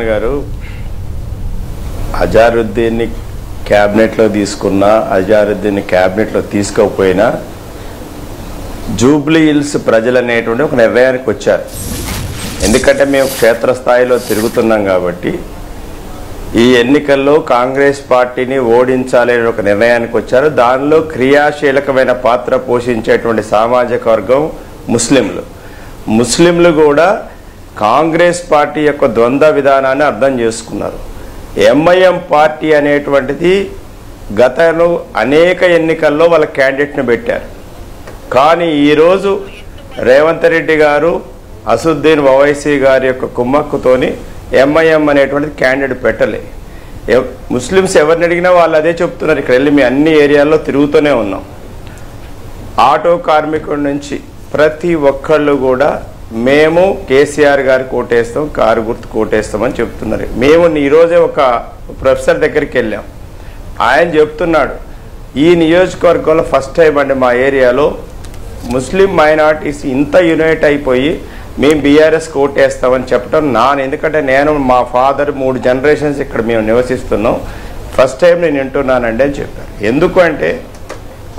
గారు అజారుద్దీన్ క్యాబినెట్ లో తీసుకున్న అజారుద్దీన్ క్యాబినెట్ లో తీసుకోకపోయినా జూబ్లీ హిల్స్ ప్రజలు అనేటువంటి ఒక నిర్ణయానికి వచ్చారు. ఎందుకంటే మేము క్షేత్రస్థాయిలో తిరుగుతున్నాం కాబట్టి ఈ ఎన్నికల్లో కాంగ్రెస్ పార్టీని ఓడించాలి అనే ఒక నిర్ణయానికి వచ్చారు. దానిలో క్రియాశీలకమైన పాత్ర పోషించేటువంటి సామాజిక వర్గం ముస్లింలు కూడా కాంగ్రెస్ పార్టీ యొక్క ద్వంద్వ విధానాన్ని అర్థం చేసుకున్నారు. ఎంఐఎం పార్టీ అనేటువంటిది గతంలో అనేక ఎన్నికల్లో వాళ్ళ క్యాండిడేట్ని పెట్టారు. కానీ ఈరోజు రేవంత్ రెడ్డి గారు అసదుద్దీన్ ఓవైసీ గారి యొక్క కుమ్మక్కుతోని ఎంఐఎం అనేటువంటిది క్యాండిడేట్ పెట్టలే. ముస్లిమ్స్ ఎవరిని అడిగినా వాళ్ళు అదే చెప్తున్నారు. ఇక్కడ వెళ్ళి మీ అన్ని ఏరియాల్లో తిరుగుతూనే ఉన్నాం. ఆటో కార్మికుడి నుంచి ప్రతి ఒక్కళ్ళు కూడా మేము కేసీఆర్ గారికి ఓటేస్తాం, కారు గుర్తు ఓటేస్తామని చెప్తున్నారు. మేము ఈరోజే ఒక ప్రొఫెసర్ దగ్గరికి వెళ్ళాం. ఆయన చెప్తున్నాడు ఈ నియోజకవర్గంలో ఫస్ట్ టైం అండి మా ఏరియాలో ముస్లిం మైనార్టీస్ ఇంత యునైట్ అయిపోయి మేము బీఆర్ఎస్కి ఓటేస్తామని చెప్పడం ఎందుకంటే నేను మా ఫాదర్ 3 జనరేషన్స్ ఇక్కడ మేము నివసిస్తున్నాం, ఫస్ట్ టైం నేను వింటున్నానండి అని చెప్పారు. ఎందుకు అంటే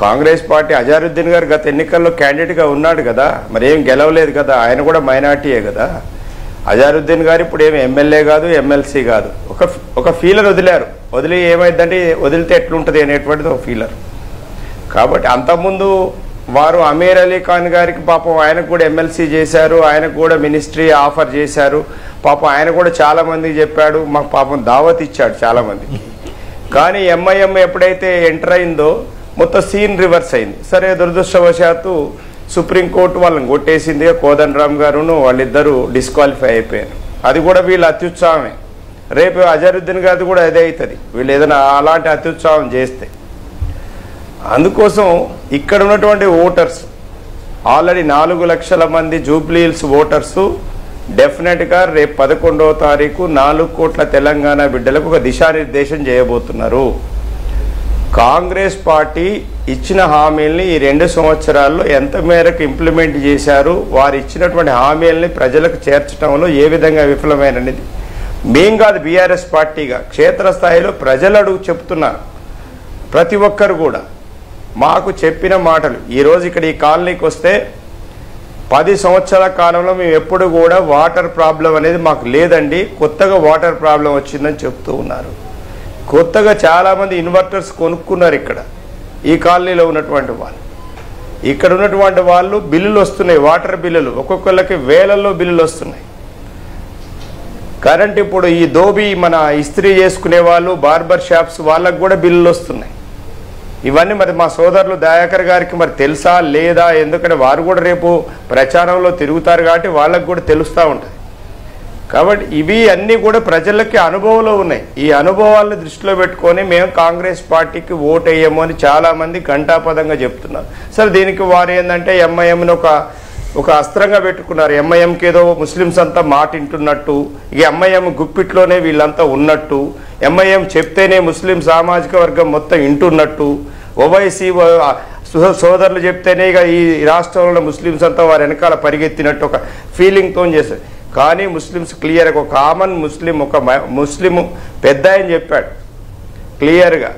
కాంగ్రెస్ పార్టీ అజారుద్దీన్ గారు గత ఎన్నికల్లో క్యాండిడేట్గా ఉన్నాడు కదా, మరి ఏం గెలవలేదు కదా, ఆయన కూడా మైనార్టీయే కదా. అజారుద్దీన్ గారు ఇప్పుడు ఏమి ఎమ్మెల్యే కాదు, ఎమ్మెల్సీ కాదు, ఒక ఫీలర్ వదిలి ఏమైందంటే వదిలితే ఎట్లుంటుంది అనేటువంటిది ఒక ఫీలర్. కాబట్టి అంతకుముందు వారు అమీర్ అలీ ఖాన్ గారికి పాపం ఆయనకు కూడా ఎమ్మెల్సీ చేశారు, ఆయనకు కూడా మినిస్ట్రీ ఆఫర్ చేశారు. పాపం ఆయన కూడా చాలామందికి చెప్పాడు, మాకు పాపం దావత్ ఇచ్చాడు చాలామందికి. కానీ ఎంఐఎం ఎప్పుడైతే ఎంటర్ అయిందో మొత్తం సీన్ రివర్స్ అయింది. సరే దురదృష్టవశాత్తు సుప్రీంకోర్టు వాళ్ళని కొట్టేసింది. కోదండరామ్ గారును వాళ్ళిద్దరూ డిస్క్వాలిఫై అయిపోయారు. అది కూడా వీళ్ళ అత్యుత్సాహమే. రేపు అజరుద్దీన్ గారిది కూడా అదే అవుతుంది వీళ్ళు ఏదైనా అలాంటి అత్యుత్సాహం చేస్తే. అందుకోసం ఇక్కడ ఉన్నటువంటి ఓటర్స్ ఆల్రెడీ 4 లక్షల మంది జూబ్లీ హిల్స్ ఓటర్సు డెఫినెట్గా రేపు 11వ తారీఖు 4 కోట్ల తెలంగాణ బిడ్డలకు ఒక దిశానిర్దేశం చేయబోతున్నారు. కాంగ్రెస్ పార్టీ ఇచ్చిన హామీల్ని ఈ 2 సంవత్సరాల్లో ఎంత మేరకు ఇంప్లిమెంట్ చేశారు, వారు ఇచ్చినటువంటి హామీల్ని ప్రజలకు చేర్చడంలో ఏ విధంగా విఫలమైనది మేం కాదు బీఆర్ఎస్ పార్టీగా క్షేత్రస్థాయిలో ప్రజలు చెప్తున్నారు. ప్రతి ఒక్కరు కూడా మాకు చెప్పిన మాటలు ఈరోజు ఇక్కడ ఈ కాలనీకి వస్తే 10 సంవత్సరాల కాలంలో మేము ఎప్పుడు కూడా వాటర్ ప్రాబ్లం అనేది మాకు లేదండి, కొత్తగా వాటర్ ప్రాబ్లం వచ్చిందని చెప్తూ ఉన్నారు. కొత్తగా చాలామంది ఇన్వర్టర్స్ కొనుక్కున్నారు ఇక్కడ ఈ కాలనీలో ఉన్నటువంటి వాళ్ళు. ఇక్కడ ఉన్నటువంటి వాళ్ళు బిల్లులు వస్తున్నాయి, వాటర్ బిల్లులు ఒక్కొక్కళ్ళకి వేలల్లో బిల్లులు వస్తున్నాయి. కరెంట్ ఇప్పుడు ఈ దోబి మన ఇస్త్రీ చేసుకునే వాళ్ళు బార్బర్ షాప్స్ వాళ్ళకు కూడా బిల్లులు వస్తున్నాయి. ఇవన్నీ మరి మా సోదరులు దయాకర్ గారికి మరి తెలుసా లేదా, ఎందుకంటే వారు కూడా రేపు ప్రచారంలో తిరుగుతారు కాబట్టి వాళ్ళకు కూడా తెలుస్తూ ఉంటుంది. కాబట్టి ఇవి అన్నీ కూడా ప్రజలకి అనుభవంలో ఉన్నాయి. ఈ అనుభవాలను దృష్టిలో పెట్టుకొని మేము కాంగ్రెస్ పార్టీకి ఓటు వేయము అని చాలామంది ఘంటాపదంగా చెప్తున్నారు. సరే దీనికి వారు ఏంటంటే ఎంఐఎంని ఒక అస్త్రంగా పెట్టుకున్నారు. ఎంఐఎంకి ఏదో ముస్లిమ్స్ అంతా మాట వింటున్నట్టు, ఇక ఎంఐఎం గుప్పిట్లోనే వీళ్ళంతా ఉన్నట్టు, ఎంఐఎం చెప్తేనే ముస్లిం సామాజిక వర్గం మొత్తం వింటున్నట్టు, ఓవైసీ సోదరులు చెప్తేనే ఇక ఈ రాష్ట్రంలో ముస్లిమ్స్ అంతా వారి వెనకాల పరిగెత్తినట్టు ఒక ఫీలింగ్తో చేశారు. కానీ ముస్లిమ్స్ క్లియర్గా ఒక కామన్ ముస్లిం పెద్ద ఆయన చెప్పాడు క్లియర్గా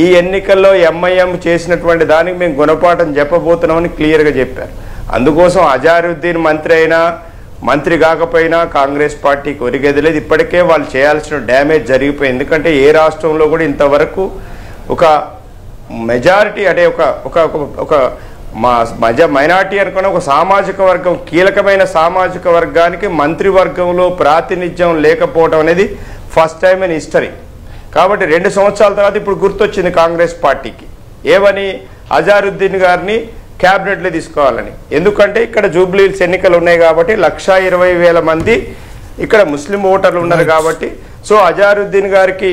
ఈ ఎన్నికల్లో ఎంఐఎం చేసినటువంటి దానికి మేము గుణపాఠం చెప్పబోతున్నామని క్లియర్గా చెప్పారు. అందుకోసం అజారుద్దీన్ మంత్రి కాకపోయినా కాంగ్రెస్ పార్టీకి ఒరిగేది లేదు. ఇప్పటికే వాళ్ళు చేయాల్సిన డ్యామేజ్ జరిగిపోయింది. ఎందుకంటే ఏ రాష్ట్రంలో కూడా ఇంతవరకు ఒక మెజారిటీ అంటే ఒక మైనార్టీ అనుకున్న ఒక సామాజిక వర్గం కీలకమైన సామాజిక వర్గానికి మంత్రివర్గంలో ప్రాతినిధ్యం లేకపోవడం అనేది ఫస్ట్ టైం ఇన్ హిస్టరీ. కాబట్టి 2 సంవత్సరాల తర్వాత ఇప్పుడు గుర్తొచ్చింది కాంగ్రెస్ పార్టీకి ఏమని, అజారుద్దీన్ గారిని క్యాబినెట్లో తీసుకోవాలని. ఎందుకంటే ఇక్కడ జూబ్లీ హిల్స్ ఎన్నికలు ఉన్నాయి కాబట్టి 1,20,000 మంది ఇక్కడ ముస్లిం ఓటర్లు ఉన్నారు కాబట్టి సో అజారుద్దీన్ గారికి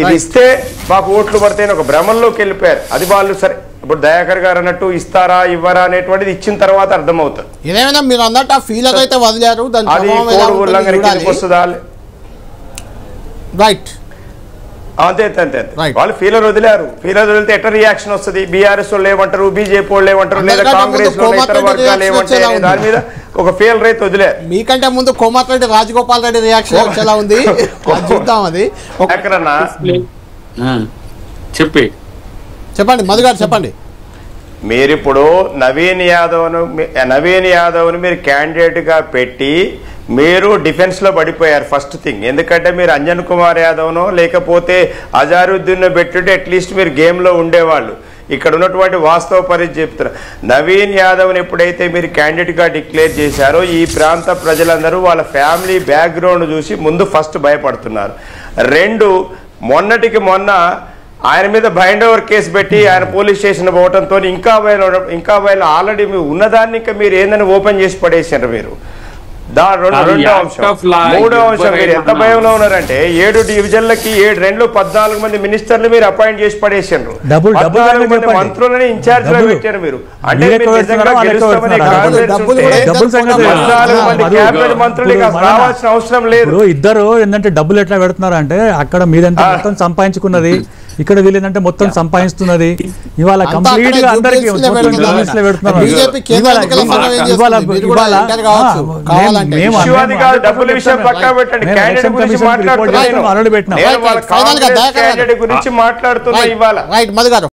ఇది ఇస్తే మాకు ఓట్లు పడతాయని ఒక భ్రమంలోకి వెళ్ళిపోయారు. అది వాళ్ళు సరే ఇప్పుడు దయాకర్ గారు అన్నట్టు ఇస్తారా ఇవ్వరా అనేటువంటిది ఇచ్చిన తర్వాత అర్థమవుతుంది. ఏదేమైనా మీరు అన్నట్టు ఆ ఫీలర్ అయితే వదిలారు, రైట్. అంతే అంతే అంతే Right. వాళ్ళు ఫీలర్ వదిలేరు. ఫీలర్ వదిలితే ఎట్లా రియాక్షన్ వస్తుంది? బీఆర్ఎస్ వాళ్ళు ఏమంటారు, బీజేపీ వాళ్ళు ఏమంటారు, లేదా అందరికంటే కాంగ్రెస్ ముందు వాళ్ళు ఇతర కోమటిరెడ్డి వర్గాలు reaction ఏమంటారు వచ్చేలా అనే దాని మీద ఒక ఫీల్ రైతు వదిలేరు. మీకంటే ముందు కోమటిరెడ్డి రాజగోపాల్ రెడ్డి రియాక్షన్ వచ్చేలా ఉంది, అది చూద్దాం. అది ఎక్కడన్నా చెప్పండి మధు గారు, చెప్పండి. మీరిప్పుడు నవీన్ యాదవ్ను మీరు క్యాండిడేట్గా పెట్టి మీరు డిఫెన్స్లో పడిపోయారు ఫస్ట్ థింగ్. ఎందుకంటే మీరు అంజన్ కుమార్ యాదవ్నో లేకపోతే అజారుద్దీన్ను పెట్టుంటే అట్లీస్ట్ మీరు గేమ్లో ఉండేవాళ్ళు. ఇక్కడ ఉన్నటువంటి వాస్తవ పరిస్థితి చెప్తున్నారు. నవీన్ యాదవ్ని ఎప్పుడైతే మీరు క్యాండిడేట్గా డిక్లేర్ చేశారో ఈ ప్రాంత ప్రజలందరూ వాళ్ళ ఫ్యామిలీ బ్యాక్గ్రౌండ్ చూసి ముందు ఫస్ట్ భయపడుతున్నారు. రెండు, మొన్నటికి మొన్న ఆయన మీద బైండ్ ఓవర్ కేసు పెట్టి ఆయన పోలీస్ స్టేషన్ పోవడంతో ఇంకా వైల్ ఆల్రెడీ ఉన్నదాన్ని ఇంకా మీరు ఏందని ఓపెన్ చేసి పడేసారు మీరు. రెండో అంశం. మూడో అంశం, మీరు ఎంత భయంలో ఉన్నారంటే 7 డివిజన్లకి 14 మంది మినిస్టర్లు మీరు అపాయింట్ చేసి పడేసారు. 14 మంది మంత్రులని ఇన్ఛార్జ్ లో పెట్టారు మీరు. అంటే మీరు నిజంగా గెలుస్తామని కాన్ఫిడెన్స్ ఉంటే 14 మంది క్యాబినెట్ మంత్రులు ఇక రావాల్సిన అవసరం లేదు. ఇద్దరు ఏంటంటే డబ్బులు ఎట్లా పెడుతున్నారు అంటే అక్కడ మీదంతా మొత్తం సంపాదించుకున్నది, ఇక్కడ వీళ్ళంటే మొత్తం సంపాదిస్తున్నది. ఇవాళ కంప్లీట్ గా అందరికి డబ్బుల విషయం పక్కా పెట్టండి. క్యాండిడేట్ గురించి మాట్లాడుతున్నా ఇవాళ.